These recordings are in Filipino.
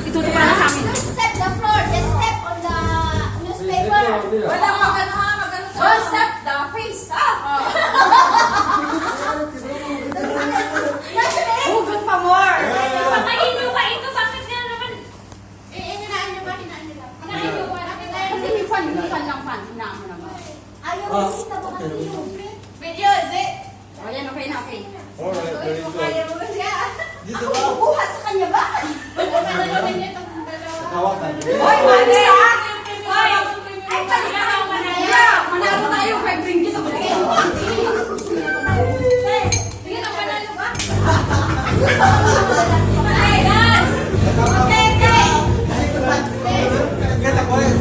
ituto pa lang sa amin. Don't step the floor. Just step on the newspaper. Wala ka magano ha, magano sa... Don't step the face, ha? Hugot pa more. Patayin nyo ba ito? Bakit nga naman? Hinaan niyo ba? Hinaan niyo lang. Patayin nyo ba? Kasi may fan lang fan. Hinaan mo naman. Ayaw mo kita ba kasi yung Video, is it? O yan, okay na, okay. Alright, very good. kaya mo ba siya? Dito Ako ba? bubuhat sa kanya ba? Patayin nyo itong dalawa. Tawakan. Hoy, mali ha! Hoy! Ay, balik ka lang manaya! Manalo tayo, 5 ringgit ako. Sige na, panalo ba? Ay, guys! Okay, okay! Ganda ko yan.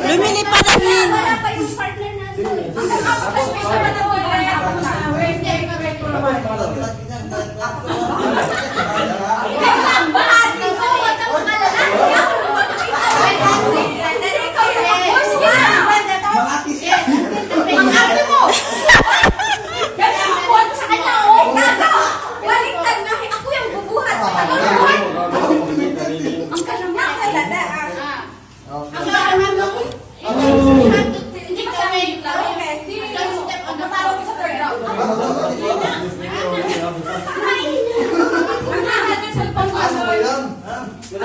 Lumilipad ang yun. Wala pa yung partner natin.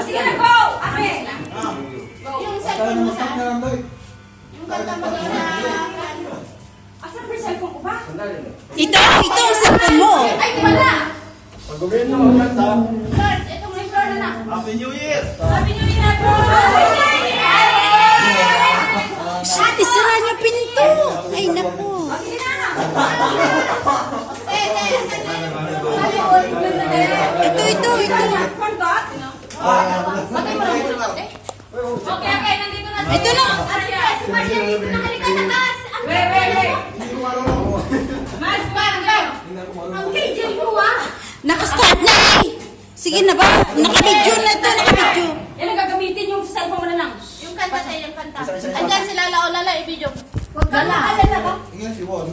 Sige na, go! Ate! Yung cellphone mo sa... Yung kanta mo doon na... Asan ba yung cellphone ko ba? Ito ang cellphone mo. Ay, wala! Pag-gawin mo, kanta. Lord, ito may floor na lang. Happy New Year! Sabi niyo rin ako! Ate, sira niyo pinto. Ay, naku. Sige na! Ito. Phone ko? Patay mo lang. Okay, nandito na. Ito na. Si Marcia, dito na. Halika na, Mas. Wait. Mas, go! Ang KJ ko, Nakastart na eh. Sige na ba? Nakabidyo na ito, nakabidyo. Yan ang gagamitin yung cellphone mo na lang. Yung kanta sa'yo, yung kanta. Andyan sila, lala, i-video. Wala, alala ba? Ingat si Juan.